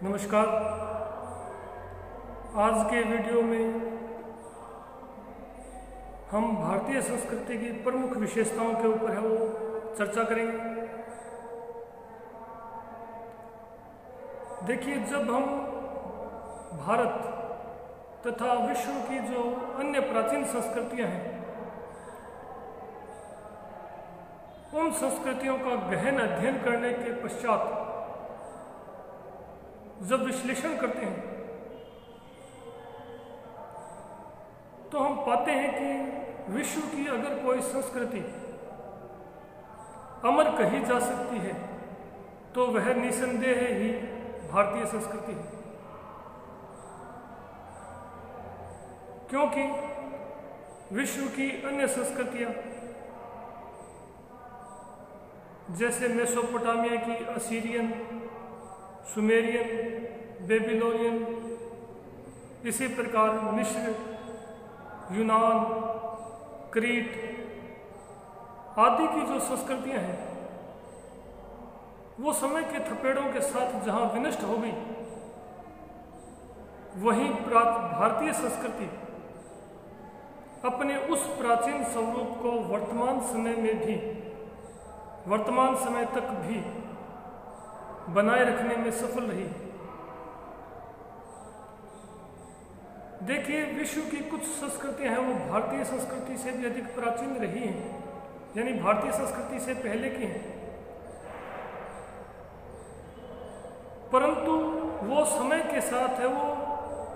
नमस्कार। आज के वीडियो में हम भारतीय संस्कृति की प्रमुख विशेषताओं के ऊपर है वो चर्चा करेंगे। देखिए, जब हम भारत तथा विश्व की जो अन्य प्राचीन संस्कृतियां हैं उन संस्कृतियों का गहन अध्ययन करने के पश्चात जब विश्लेषण करते हैं तो हम पाते हैं कि विश्व की अगर कोई संस्कृति अमर कही जा सकती है तो वह निसंदेह ही भारतीय संस्कृति है, क्योंकि विश्व की अन्य संस्कृतियां जैसे मेसोपोटामिया की असीरियन, सुमेरियन, बेबीलोनियन, इसी प्रकार मिस्र, यूनान, क्रीट आदि की जो संस्कृतियां हैं वो समय के थपेड़ों के साथ जहां विनष्ट हो गई, वहीं भारतीय संस्कृति अपने उस प्राचीन स्वरूप को वर्तमान समय तक भी बनाए रखने में सफल रही। देखिए, विश्व की कुछ संस्कृतियां हैं वो भारतीय संस्कृति से भी अधिक प्राचीन रही हैं, यानी भारतीय संस्कृति से पहले की हैं, परंतु वो समय के साथ है वो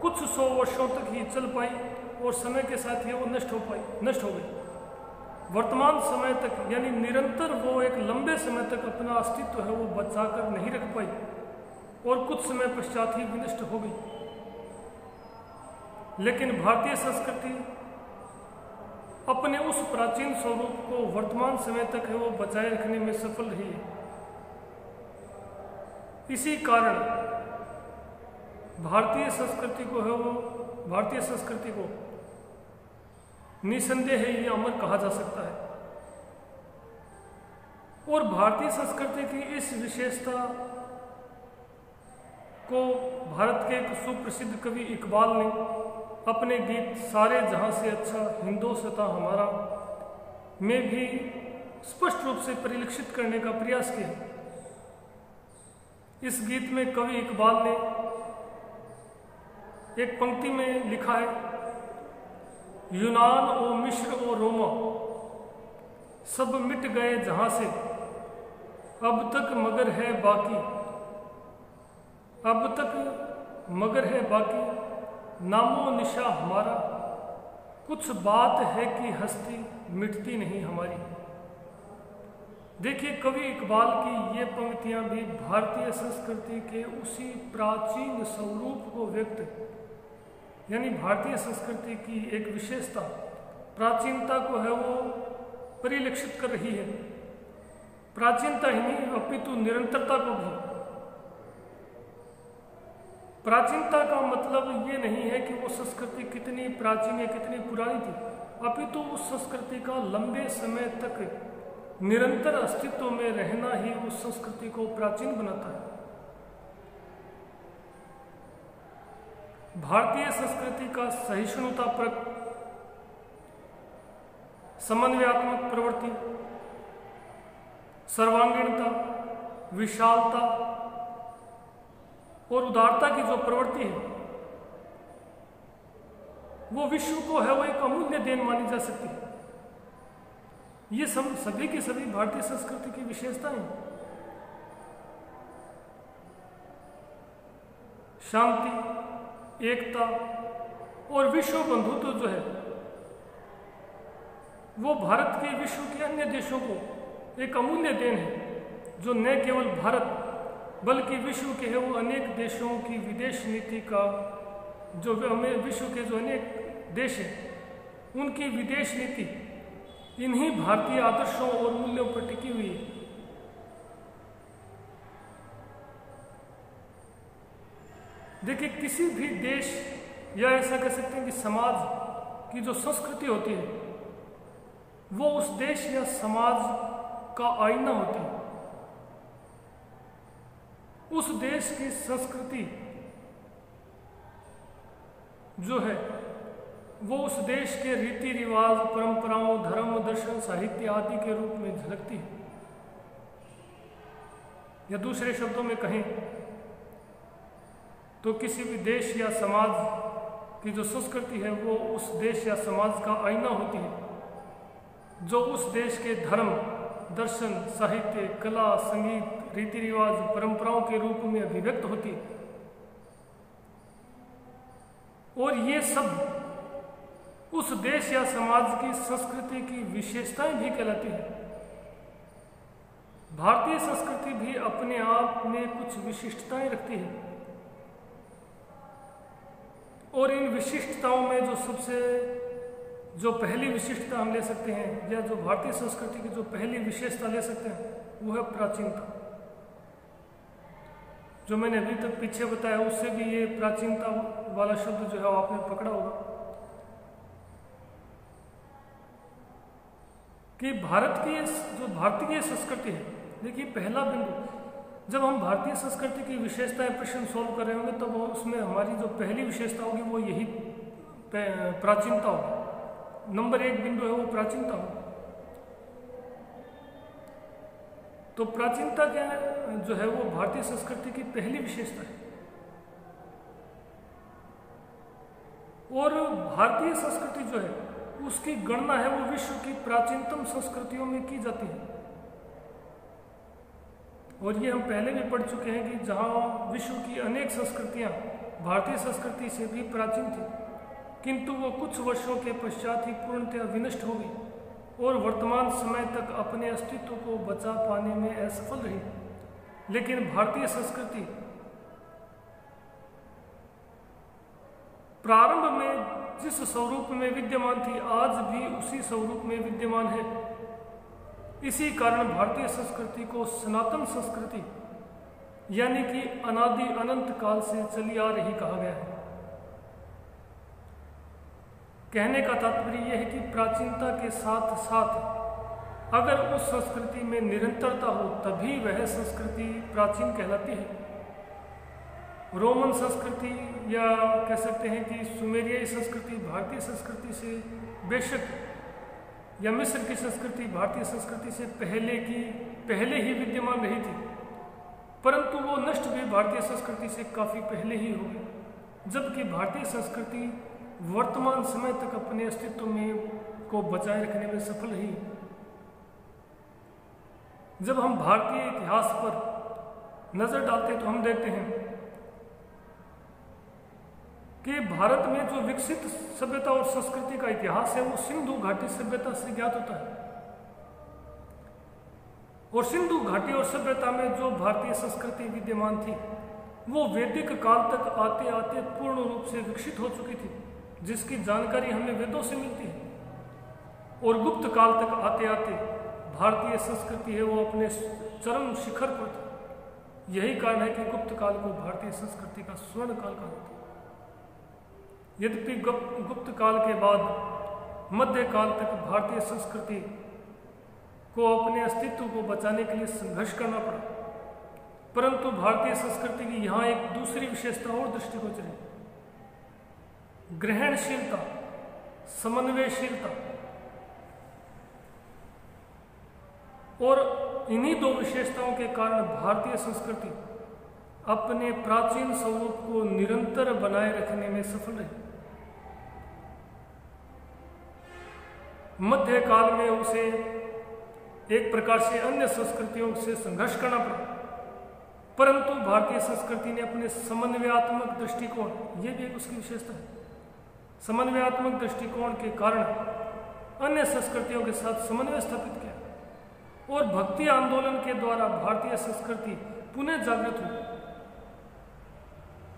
कुछ 100 वर्षों तक ही चल पाई और समय के साथ ही वो नष्ट हो गई। वर्तमान समय तक यानी निरंतर वो एक लंबे समय तक अपना अस्तित्व है वो बचाकर नहीं रख पाई और कुछ समय पश्चात ही विनष्ट हो गई। लेकिन भारतीय संस्कृति अपने उस प्राचीन स्वरूप को वर्तमान समय तक है वो बचाए रखने में सफल रही है। इसी कारण भारतीय संस्कृति को निसंदेह ही अमर कहा जा सकता है। और भारतीय संस्कृति की इस विशेषता को भारत के एक सुप्रसिद्ध कवि इकबाल ने अपने गीत सारे जहां से अच्छा हिंदोस्तां हमारा में भी स्पष्ट रूप से परिलक्षित करने का प्रयास किया। इस गीत में कवि इकबाल ने एक पंक्ति में लिखा है, यूनान ओ मिस्र ओ रोमा सब मिट गए जहां से, अब तक मगर है बाकी नामो निशा हमारा, कुछ बात है कि हस्ती मिटती नहीं हमारी। देखिए, कवि इकबाल की ये पंक्तियां भी भारतीय संस्कृति के उसी प्राचीन स्वरूप को यानी भारतीय संस्कृति की एक विशेषता प्राचीनता को है वो परिलक्षित कर रही है। प्राचीनता ही नहीं अपितु निरंतरता को भी। प्राचीनता का मतलब ये नहीं है कि वो संस्कृति कितनी प्राचीन या कितनी पुरानी थी, अपितु उस संस्कृति का लंबे समय तक निरंतर अस्तित्व में रहना ही उस संस्कृति को प्राचीन बनाता है। भारतीय संस्कृति का सहिष्णुतापरक, समन्वयात्मक प्रवृत्ति, सर्वांगीणता, विशालता और उदारता की जो प्रवृत्ति है वो विश्व को है वो एक अमूल्य देन मानी जा सकती है। ये सभी की सभी भारतीय संस्कृति की विशेषताएं हैं। शांति, एकता और विश्व बंधुत्व जो है वो भारत के विश्व के अन्य देशों को एक अमूल्य देन है, जो न केवल भारत बल्कि विश्व के है वो अनेक देशों की विदेश नीति का जो विश्व के जो अनेक देश हैं उनकी विदेश नीति इन्हीं भारतीय आदर्शों और मूल्यों पर टिकी हुई है। देखिए, किसी भी देश या ऐसा कह सकते हैं कि समाज की जो संस्कृति होती है वो उस देश या समाज का आईना होती है। उस देश की संस्कृति जो है वो उस देश के रीति रिवाज, परंपराओं, धर्म, दर्शन, साहित्य आदि के रूप में झलकती है। या दूसरे शब्दों में कहें तो किसी भी देश या समाज की जो संस्कृति है वो उस देश या समाज का आईना होती है, जो उस देश के धर्म, दर्शन, साहित्य, कला, संगीत, रीति रिवाज, परंपराओं के रूप में अभिव्यक्त होती है। और ये सब उस देश या समाज की संस्कृति की विशेषताएं भी कहलाती है। भारतीय संस्कृति भी अपने आप में कुछ विशिष्टताएं रखती है और इन विशिष्टताओं में जो पहली विशिष्टता हम ले सकते हैं या जो भारतीय संस्कृति की जो पहली विशेषता ले सकते हैं वो है प्राचीनता। जो मैंने अभी तक पीछे बताया उससे भी ये प्राचीनता वाला शब्द जो है आपने पकड़ा होगा कि भारत की जो भारतीय संस्कृति है। देखिए पहला बिंदु, जब हम भारतीय संस्कृति की विशेषताएं प्रश्न सॉल्व कर रहे होंगे तब उसमें हमारी जो पहली विशेषता होगी वो यही प्राचीनता होगी। नंबर 1 बिंदु है वो प्राचीनता होगी। तो प्राचीनता क्या है जो है वो भारतीय संस्कृति की पहली विशेषता है। और भारतीय संस्कृति जो है उसकी गणना है वो विश्व की प्राचीनतम संस्कृतियों में की जाती है। और ये हम पहले भी पढ़ चुके हैं कि जहाँ विश्व की अनेक संस्कृतियाँ भारतीय संस्कृति से भी प्राचीन थी, किंतु वो कुछ वर्षों के पश्चात ही पूर्णतः विनष्ट हो गई और वर्तमान समय तक अपने अस्तित्व को बचा पाने में असफल रही। लेकिन भारतीय संस्कृति प्रारंभ में जिस स्वरूप में विद्यमान थी आज भी उसी स्वरूप में विद्यमान है। इसी कारण भारतीय संस्कृति को सनातन संस्कृति यानी कि अनादि अनंत काल से चली आ रही कहा गया है। कहने का तात्पर्य यह है कि प्राचीनता के साथ साथ अगर उस संस्कृति में निरंतरता हो तभी वह संस्कृति प्राचीन कहलाती है। रोमन संस्कृति या कह सकते हैं कि सुमेरियाई संस्कृति भारतीय संस्कृति से बेशक, या मिस्र की संस्कृति भारतीय संस्कृति से पहले ही विद्यमान रही थी, परंतु वो नष्ट भी भारतीय संस्कृति से काफ़ी पहले ही हो गई। जबकि भारतीय संस्कृति वर्तमान समय तक अपने अस्तित्व में को बचाए रखने में सफल रही। जब हम भारतीय इतिहास पर नजर डालते तो हम देखते हैं कि भारत में जो विकसित सभ्यता और संस्कृति का इतिहास है वो सिंधु घाटी सभ्यता से ज्ञात होता है। और सिंधु घाटी और सभ्यता में जो भारतीय संस्कृति विद्यमान थी वो वैदिक काल तक आते आते पूर्ण रूप से विकसित हो चुकी थी, जिसकी जानकारी हमें वेदों से मिलती है। और गुप्त काल तक आते आते भारतीय संस्कृति है वो अपने चरम शिखर पर थी। यही कारण है कि गुप्त काल को भारतीय संस्कृति का स्वर्ण काल कहा जाता है। यद्यपि गुप्त काल के बाद मध्य काल तक भारतीय संस्कृति को अपने अस्तित्व को बचाने के लिए संघर्ष करना पड़ा, परंतु भारतीय संस्कृति की यहाँ एक दूसरी विशेषता और दृष्टिगोचर है, ग्रहणशीलता, समन्वयशीलता। और इन्हीं दो विशेषताओं के कारण भारतीय संस्कृति अपने प्राचीन स्वरूप को निरंतर बनाए रखने में सफल रही। मध्य काल में उसे एक प्रकार से अन्य संस्कृतियों से संघर्ष करना पड़ा, परंतु भारतीय संस्कृति ने अपने समन्वयात्मक दृष्टिकोण, ये भी एक उसकी विशेषता है, समन्वयात्मक दृष्टिकोण के कारण अन्य संस्कृतियों के साथ समन्वय स्थापित किया और भक्ति आंदोलन के द्वारा भारतीय संस्कृति पुनः जागृत हुई।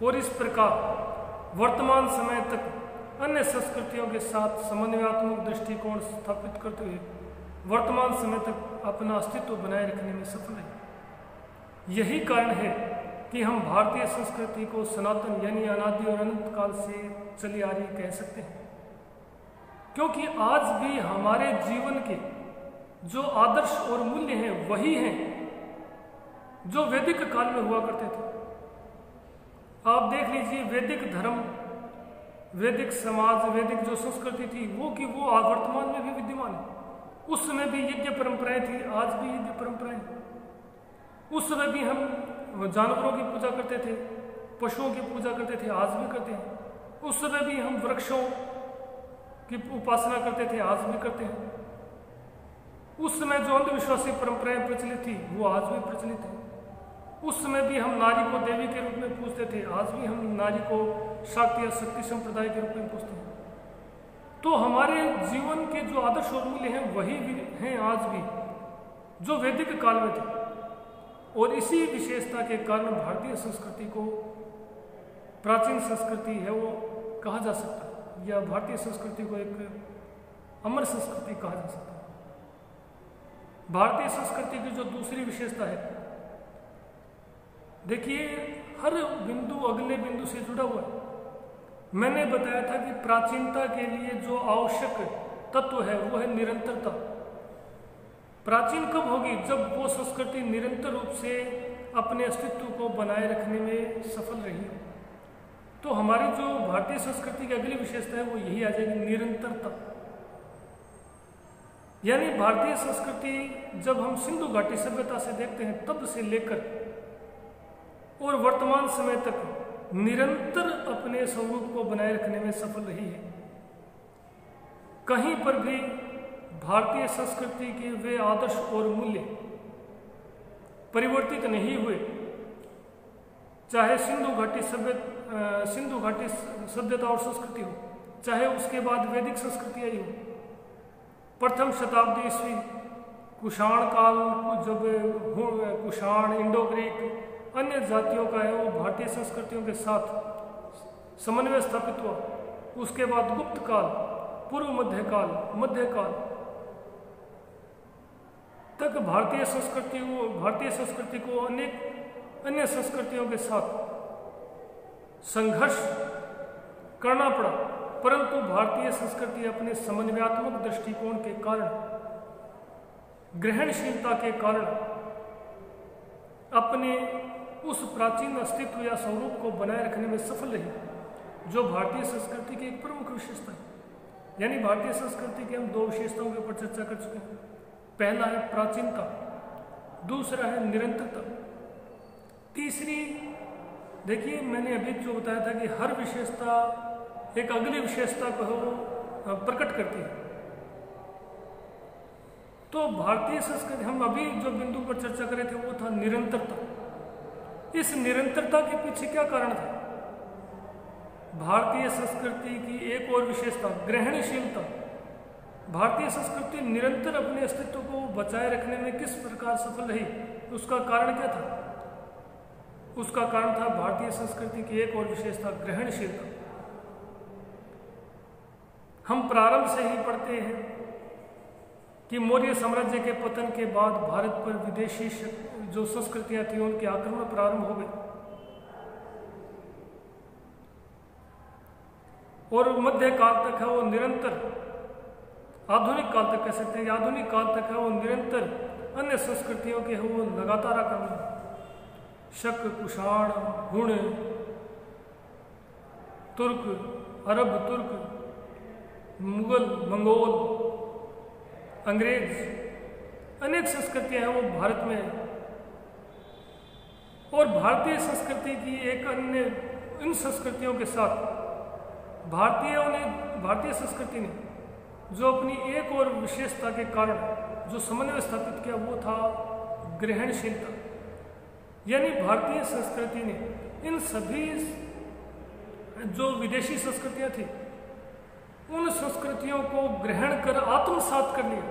और इस प्रकार वर्तमान समय तक अन्य संस्कृतियों के साथ समन्वयात्मक दृष्टिकोण स्थापित करते हुए वर्तमान समय तक अपना अस्तित्व बनाए रखने में सफल है। यही कारण है कि हम भारतीय संस्कृति को सनातन यानी अनादि और अनंत काल से चली आ रही कह सकते हैं, क्योंकि आज भी हमारे जीवन के जो आदर्श और मूल्य हैं वही हैं जो वैदिक काल में हुआ करते थे। आप देख लीजिए, वैदिक धर्म, वैदिक समाज, वैदिक जो संस्कृति थी वो कि वो वर्तमान में भी विद्यमान है। उस समय भी यज्ञ परंपराएं थी, आज भी यज्ञ परंपराएं। उस समय भी हम जानवरों की पूजा करते थे, पशुओं की पूजा करते थे, आज भी करते हैं। उस समय भी हम वृक्षों की उपासना करते थे, आज भी करते हैं। उस समय जो अंधविश्वासी परंपराएं प्रचलित थी वो आज भी प्रचलित है। उस समय भी हम नारी को देवी के रूप में पूजते थे, आज भी हम नारी को शाक्ति या शक्ति संप्रदाय के रूप में पूजते हैं। तो हमारे जीवन के जो आदर्श और मूल्य हैं वही हैं आज भी जो वैदिक काल में थे। और इसी विशेषता के कारण भारतीय संस्कृति को प्राचीन संस्कृति है वो कहा जा सकता है, या भारतीय संस्कृति को एक अमर संस्कृति कहा जा सकता है। भारतीय संस्कृति की जो दूसरी विशेषता है, देखिए हर बिंदु अगले बिंदु से जुड़ा हुआ है। मैंने बताया था कि प्राचीनता के लिए जो आवश्यक तत्व है वो है निरंतरता। प्राचीन कब होगी? जब वो संस्कृति निरंतर रूप से अपने अस्तित्व को बनाए रखने में सफल रही। तो हमारी जो भारतीय संस्कृति की अगली विशेषता है वो यही आ जाएगी, निरंतरता। यानी भारतीय संस्कृति जब हम सिंधु घाटी सभ्यता से देखते हैं तब से लेकर और वर्तमान समय तक निरंतर अपने स्वरूप को बनाए रखने में सफल रही है। कहीं पर भी भारतीय संस्कृति के वे आदर्श और मूल्य परिवर्तित नहीं हुए, चाहे सिंधु घाटी सभ्यता और संस्कृति हो, चाहे उसके बाद वैदिक संस्कृति आई हो। प्रथम शताब्दी ईस्वी कुषाण काल, जब कुषाण, इंडो ग्रीक, अन्य जातियों का है वो भारतीय संस्कृतियों के साथ समन्वय स्थापित हुआ। उसके बाद गुप्त काल, पूर्व मध्यकाल तक भारतीय संस्कृति को अनेक अन्य संस्कृतियों के साथ संघर्ष करना पड़ा, परंतु भारतीय संस्कृति अपने समन्वयात्मक दृष्टिकोण के कारण, ग्रहणशीलता के कारण अपने उस प्राचीन अस्तित्व या स्वरूप को बनाए रखने में सफल रही, जो भारतीय संस्कृति की एक प्रमुख विशेषता है। यानी भारतीय संस्कृति की हम दो विशेषताओं के ऊपर चर्चा कर चुके हैं। पहला है प्राचीनता, दूसरा है निरंतरता। तीसरी, देखिए मैंने अभी जो बताया था कि हर विशेषता एक अगली विशेषता को प्रकट करती है। तो भारतीय संस्कृति, हम अभी जो बिंदु पर चर्चा कर रहे थे वो था निरंतरता। इस निरंतरता के पीछे क्या कारण था? भारतीय संस्कृति की एक और विशेषता ग्रहणशीलता। भारतीय संस्कृति निरंतर अपने अस्तित्व को बचाए रखने में किस प्रकार सफल रही, उसका कारण क्या था? उसका कारण था भारतीय संस्कृति की एक और विशेषता ग्रहणशीलता। हम प्रारंभ से ही पढ़ते हैं कि मौर्य साम्राज्य के पतन के बाद भारत पर विदेशी जो संस्कृतियां थी उनके आक्रमण प्रारंभ हो गए और मध्य काल तक है वो निरंतर, आधुनिक काल तक कह सकते हैं, आधुनिक काल तक है वो निरंतर अन्य संस्कृतियों के है वो लगातार आक्रमण, शक, कुषाण, हुण, तुर्क, अरब तुर्क, मुगल, मंगोल, अंग्रेज, अनेक संस्कृतियां हैं वो भारत में है। और भारतीय संस्कृति की एक अन्य इन संस्कृतियों के साथ भारतीय संस्कृति ने जो अपनी एक और विशेषता के कारण जो समन्वय स्थापित किया वो था ग्रहणशीलता। यानी भारतीय संस्कृति ने इन सभी जो विदेशी संस्कृतियां थी उन संस्कृतियों को ग्रहण कर आत्मसात कर लिया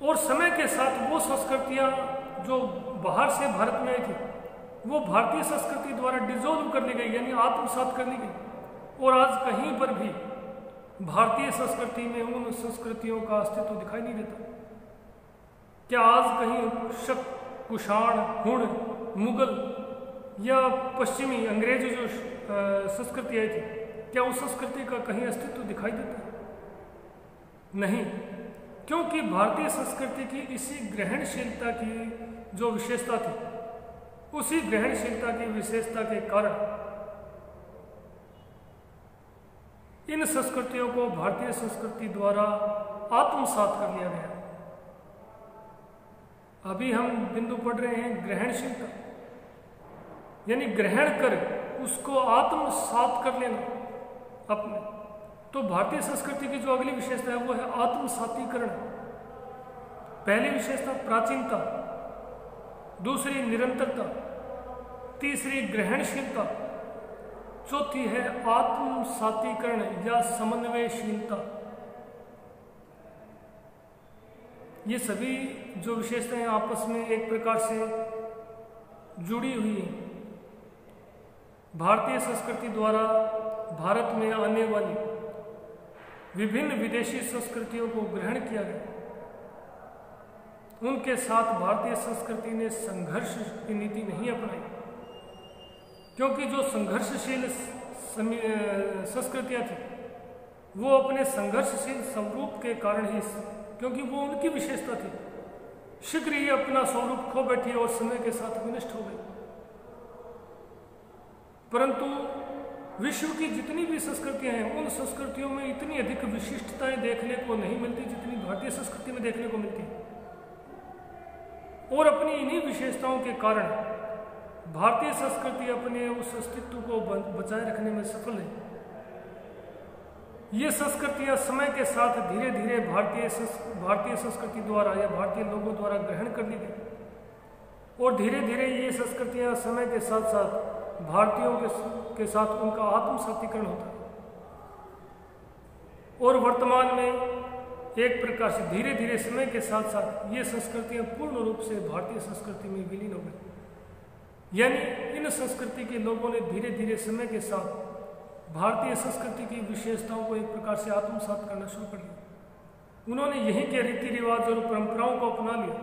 और समय के साथ वो संस्कृतियां जो बाहर से भारत में आई थी वो भारतीय संस्कृति द्वारा डिसॉल्व कर ली गई, यानी आत्मसात कर ली गई। और आज कहीं पर भी भारतीय संस्कृति में उन संस्कृतियों का अस्तित्व दिखाई नहीं देता। क्या आज कहीं शक, कुषाण, हुण, मुगल या पश्चिमी अंग्रेजी जो संस्कृति आई थी क्या उस संस्कृति का कहीं अस्तित्व दिखाई देता है? नहीं। क्योंकि भारतीय संस्कृति की इसी ग्रहणशीलता की जो विशेषता थी, उसी ग्रहणशीलता की विशेषता के कारण इन संस्कृतियों को भारतीय संस्कृति द्वारा आत्मसात कर लिया गया। अभी हम बिंदु पढ़ रहे हैं ग्रहणशीलता, यानी ग्रहण कर उसको आत्मसात कर लेना अपने। तो भारतीय संस्कृति की जो अगली विशेषता है वो है आत्मसातीकरण। पहली विशेषता प्राचीनता, दूसरी निरंतरता, तीसरी ग्रहणशीलता, चौथी है आत्मसातीकरण या समन्वयशीलता। ये सभी जो विशेषताएं आपस में एक प्रकार से जुड़ी हुई हैं। भारतीय संस्कृति द्वारा भारत में आने वाली विभिन्न विदेशी संस्कृतियों को ग्रहण किया गया। उनके साथ भारतीय संस्कृति ने संघर्ष की नीति नहीं अपनाई, क्योंकि जो संघर्षशील संस्कृतियां थी वो अपने संघर्षशील स्वरूप के कारण ही, क्योंकि वो उनकी विशेषता थी, शीघ्र ही अपना स्वरूप खो बैठी और समय के साथ विनष्ट हो गई। परंतु विश्व की जितनी भी संस्कृतियां हैं, उन संस्कृतियों में इतनी अधिक विशिष्टताएं देखने को नहीं मिलती जितनी भारतीय संस्कृति में देखने को मिलती। और अपनी इन्हीं विशेषताओं के कारण भारतीय संस्कृति अपने उस अस्तित्व को बचाए रखने में सफल है। ये संस्कृतियां समय के साथ धीरे धीरे भारतीय संस्कृति द्वारा या भारतीय लोगों द्वारा ग्रहण कर ली गई, और धीरे धीरे ये संस्कृतियां समय के साथ साथ भारतीयों के साथ उनका आत्मसातीकरण होता है। और वर्तमान में एक प्रकार से धीरे धीरे समय के साथ साथ ये संस्कृतियां पूर्ण रूप से भारतीय संस्कृति में विलीन हो गई। यानी इन संस्कृति के लोगों ने धीरे धीरे समय के साथ भारतीय संस्कृति की विशेषताओं को एक प्रकार से आत्मसात करना शुरू कर दिया। उन्होंने यहीं के रीति रिवाज और परंपराओं को अपना लिया।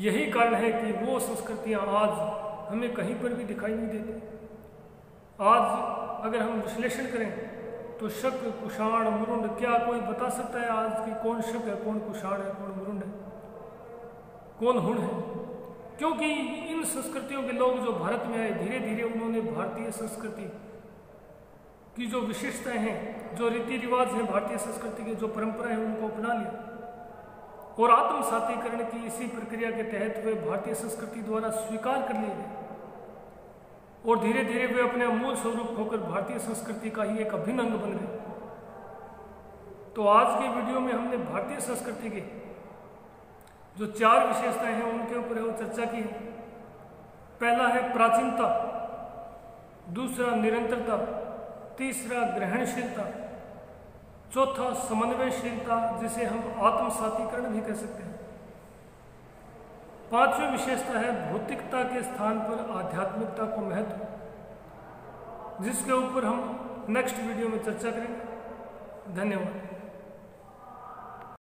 यही कारण है कि वो संस्कृतियां आज हमें कहीं पर भी दिखाई नहीं देती। आज अगर हम विश्लेषण करें तो शक, कुषाण, मुरुंड, क्या कोई बता सकता है आज कि कौन शक है, कौन कुषाण है, कौन मुरुंड है, कौन हुण है? क्योंकि इन संस्कृतियों के लोग जो भारत में आए, धीरे धीरे उन्होंने भारतीय संस्कृति की जो विशेषताएं हैं, जो रीति रिवाज हैं भारतीय संस्कृति के, जो परंपराएं हैं, उनको अपना लिया। और आत्मसातीकरण की इसी प्रक्रिया के तहत वे भारतीय संस्कृति द्वारा स्वीकार कर लिए गए, और धीरे धीरे वे अपने मूल स्वरूप होकर भारतीय संस्कृति का ही एक अभिन्न अंग बन गए। तो आज के वीडियो में हमने भारतीय संस्कृति के जो 4 विशेषताएं हैं उनके ऊपर चर्चा की। पहला है प्राचीनता, दूसरा निरंतरता, तीसरा ग्रहणशीलता, चौथा समन्वयशीलता, जिसे हम आत्मसातीकरण भी कह सकते हैं। 5वीं विशेषता है भौतिकता के स्थान पर आध्यात्मिकता को महत्व, जिसके ऊपर हम नेक्स्ट वीडियो में चर्चा करेंगे। धन्यवाद।